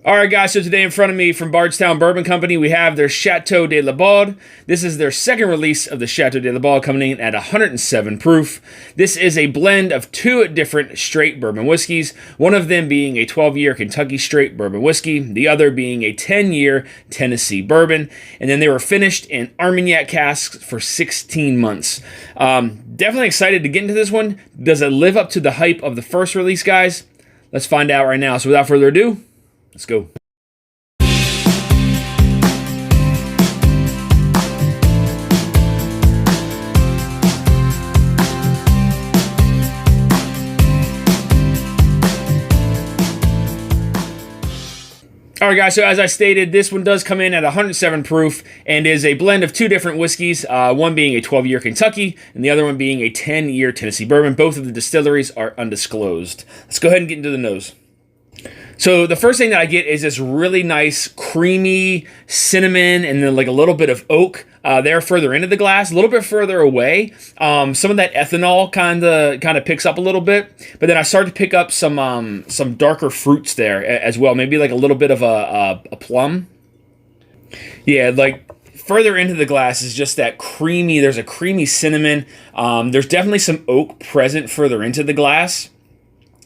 All right, guys, so today in front of me from Bardstown Bourbon Company, we have their Chateau De Laubade. This is their second release of the Chateau De Laubade, coming in at 107 proof. This is a blend of two different straight bourbon whiskeys, one of them being a 12-year Kentucky straight bourbon whiskey, the other being a 10-year Tennessee bourbon, and then they were finished in Armagnac casks for 16 months. Definitely excited to get into this one. Does it live up to the hype of the first release, guys? Let's find out right now. So without further ado, let's go. All right, guys, so as I stated, this one does come in at 107 proof and is a blend of two different whiskeys, one being a 12-year Kentucky and the other one being a 10-year Tennessee bourbon. Both of the distilleries are undisclosed. Let's go ahead and get into the nose. So the first thing that I get is this really nice creamy cinnamon and then like a little bit of oak there further into the glass, a little bit further away. Some of that ethanol kind of picks up a little bit, but then I start to pick up some darker fruits there as well. Maybe like a little bit of a plum. Yeah, like further into the glass is just that creamy. There's a creamy cinnamon. There's definitely some oak present further into the glass.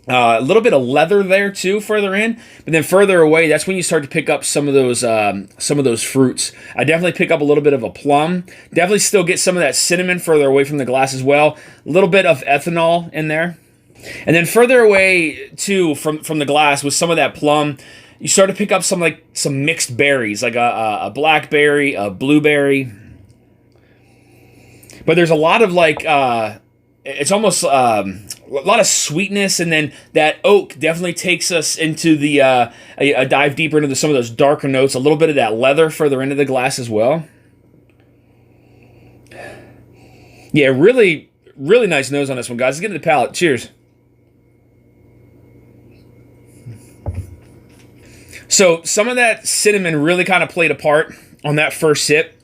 A little bit of leather there too, further in, but then further away, that's when you start to pick up some of those fruits. I definitely pick up a little bit of a plum. Definitely still get some of that cinnamon further away from the glass as well. A little bit of ethanol in there, and then further away too from the glass with some of that plum, you start to pick up some mixed berries, like a blackberry, a blueberry. But there's a lot of it's almost a lot of sweetness, and then that oak definitely takes us into the a dive deeper into some of those darker notes. A little bit of that leather further into the glass as well. Yeah, really, really nice nose on this one, guys. Let's get into the palate. Cheers. So some of that cinnamon really kind of played a part on that first sip.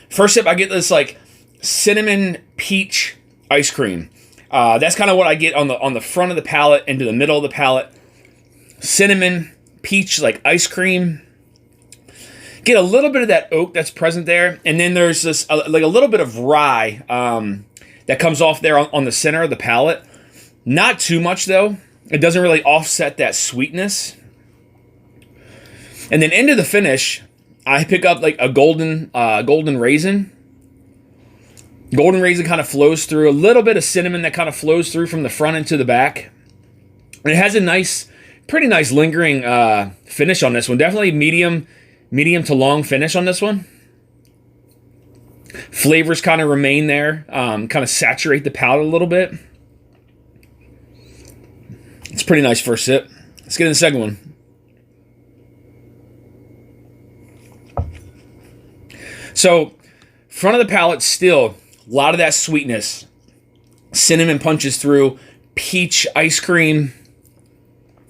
First sip, I get this like cinnamon peach ice cream. That's kind of what I get on the front of the palate into the middle of the palate. Cinnamon, peach, like ice cream. Get a little bit of that oak that's present there, and then there's this like a little bit of rye that comes off there on the center of the palate. Not too much though. It doesn't really offset that sweetness. And then into the finish, I pick up like a golden raisin. Golden raisin kind of flows through, a little bit of cinnamon that kind of flows through from the front into the back. And it has a pretty nice lingering finish on this one. Definitely medium to long finish on this one. Flavors kind of remain there, kind of saturate the palate a little bit. It's a pretty nice first sip. Let's get in the second one. So, front of the palate still, a lot of that sweetness. Cinnamon punches through. Peach ice cream.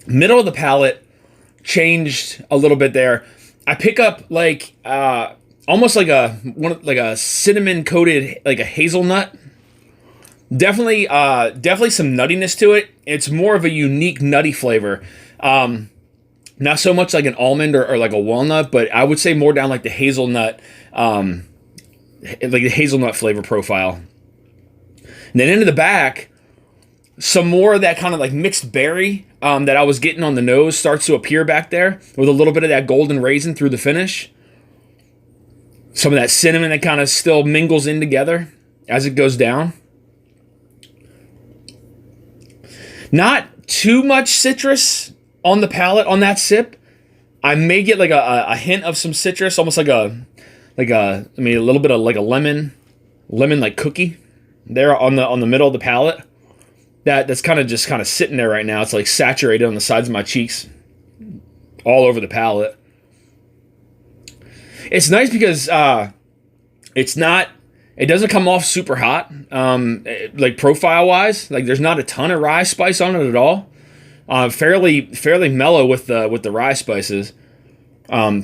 Middle of the palate changed a little bit there. I pick up like almost like a cinnamon coated, like a hazelnut. Definitely some nuttiness to it. It's more of a unique nutty flavor. Not so much like an almond or like a walnut, but I would say more down like the hazelnut. Like the hazelnut flavor profile. And then into the back, some more of that kind of like mixed berry that I was getting on the nose starts to appear back there with a little bit of that golden raisin through the finish. Some of that cinnamon that kind of still mingles in together as it goes down. Not too much citrus on the palate on that sip. I may get like a hint of some citrus, almost like a little bit of like a lemon like cookie there on the middle of the palate. That's kind of sitting there right now. It's like saturated on the sides of my cheeks, all over the palate. It's nice because it doesn't come off super hot, like profile wise. Like there's not a ton of rye spice on it at all. Fairly mellow with the rye spices.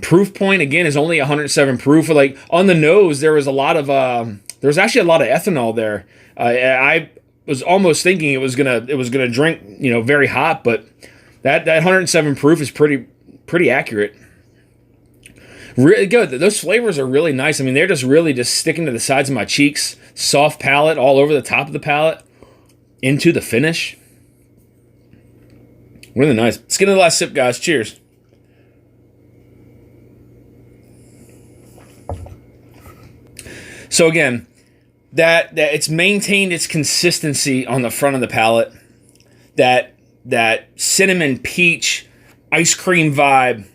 Proof point again is only 107 proof. Like on the nose, there was actually a lot of ethanol there. I was almost thinking it was gonna drink very hot, but that 107 proof is pretty pretty accurate. Really good. Those flavors are really nice. I mean, they're just really just sticking to the sides of my cheeks. Soft palate all over the top of the palate into the finish. Really nice. Let's get to the last sip, guys. Cheers. So again, that it's maintained its consistency on the front of the palate. That cinnamon peach ice cream vibe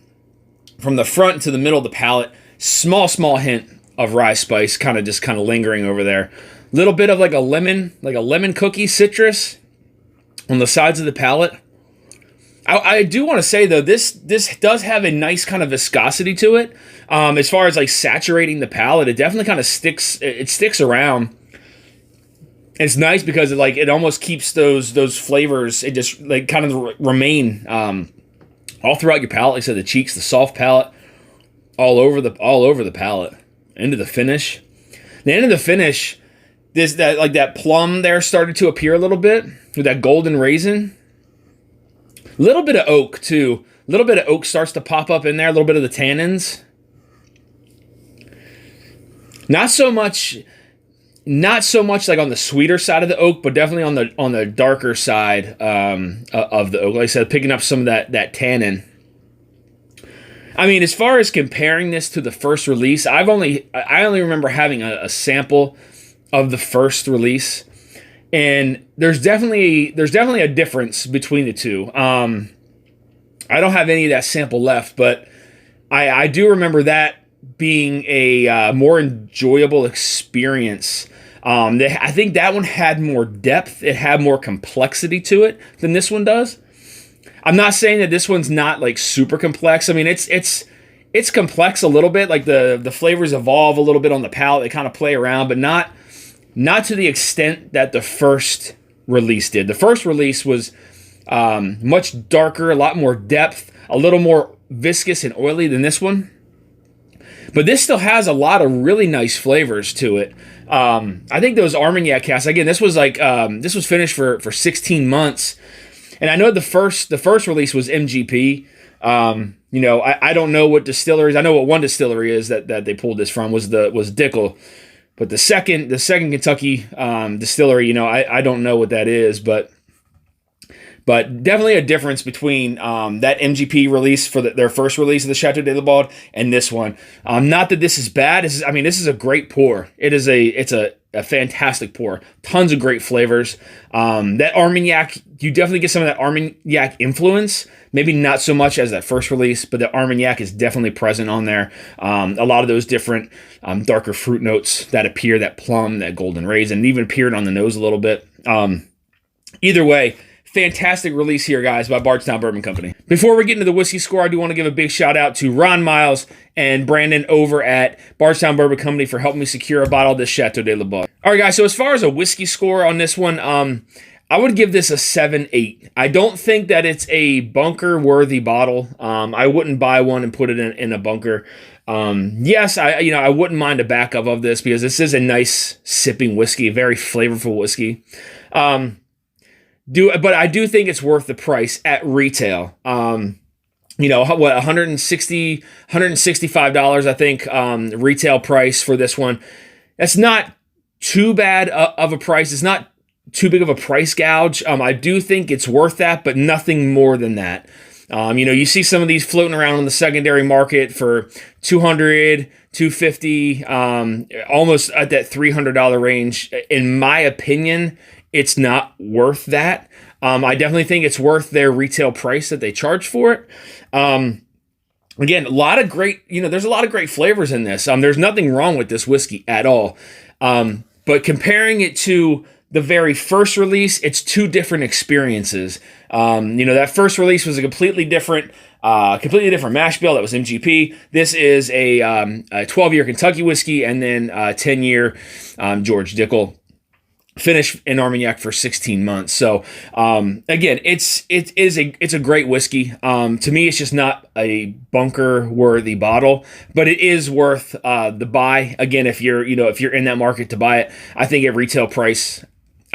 from the front to the middle of the palate. Small hint of rye spice kind of lingering over there. Little bit of like a lemon cookie citrus on the sides of the palate. I do want to say though, this does have a nice kind of viscosity to it. As far as like saturating the palate, it definitely kind of sticks around. It's nice because it almost keeps those flavors. It just like kind of remain all throughout your palate. Like I said, the cheeks, the soft palate, all over the palate into the finish. The end of the finish, that plum there started to appear a little bit with that golden raisin. A little bit of oak too. A little bit of oak starts to pop up in there. A little bit of the tannins. Not so much like on the sweeter side of the oak, but definitely on the darker side of the oak. Like I said, picking up some of that tannin. I mean, as far as comparing this to the first release, I only remember having a sample of the first release, and there's definitely a difference between the two. I don't have any of that sample left, but I do remember that being a more enjoyable experience. I think that one had more depth. It had more complexity to it than this one does. I'm not saying that this one's not like super complex. I mean, it's complex a little bit. Like the flavors evolve a little bit on the palate. They kind of play around, but not to the extent that the first release did. The first release was much darker, a lot more depth, a little more viscous and oily than this one. But this still has a lot of really nice flavors to it. I think those Armagnac casks, again, this was finished for 16 months. And I know the first release was MGP. I don't know what distilleries. I know what one distillery is that they pulled this from was Dickel. But the second Kentucky distillery, I don't know what that is, but definitely a difference between that MGP release for their first release of the Chateau De Laubade and this one. Not that this is bad. This is a great pour. It's a fantastic pour. Tons of great flavors. That Armagnac, you definitely get some of that Armagnac influence. Maybe not so much as that first release, but the Armagnac is definitely present on there. A lot of those different darker fruit notes that appear, that plum, that golden raisin, and even appeared on the nose a little bit. Either way, fantastic release here, guys, by Bardstown Bourbon Company. Before we get into the whiskey score, I do want to give a big shout out to Ron Miles and Brandon over at Bardstown Bourbon Company for helping me secure a bottle of this Chateau De Laubade. All right, guys, so as far as a whiskey score on this one, I would give this a 7-8. I don't think that it's a bunker-worthy bottle. I wouldn't buy one and put it in a bunker. Yes, I wouldn't mind a backup of this because this is a nice sipping whiskey, very flavorful whiskey. But I do think it's worth the price at retail. $165, I think, retail price for this one. That's not too bad of a price. It's not too big of a price gouge. I do think it's worth that, but nothing more than that. You see some of these floating around on the secondary market for $200, $250, almost at that $300 range. In my opinion, it's not worth that. I definitely think it's worth their retail price that they charge for it. Again, there's a lot of great flavors in this. There's nothing wrong with this whiskey at all. But comparing it to the very first release, it's two different experiences. That first release was a completely different mash bill. That was MGP. This is a 12-year Kentucky whiskey and then 10-year George Dickel. Finished in Armagnac for 16 months. So again, it's a great whiskey. To me, it's just not a bunker worthy bottle, but it is worth the buy. Again, if you're in that market to buy it, I think at retail price,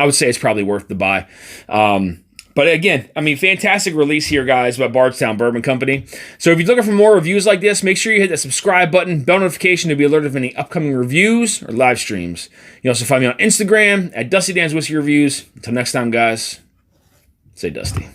I would say it's probably worth the buy. But But again, I mean, fantastic release here, guys, by Bardstown Bourbon Company. So if you're looking for more reviews like this, make sure you hit that subscribe button, bell notification to be alerted of any upcoming reviews or live streams. You can also find me on Instagram at Dusty Dan's Whiskey Reviews. Until next time, guys, stay dusty.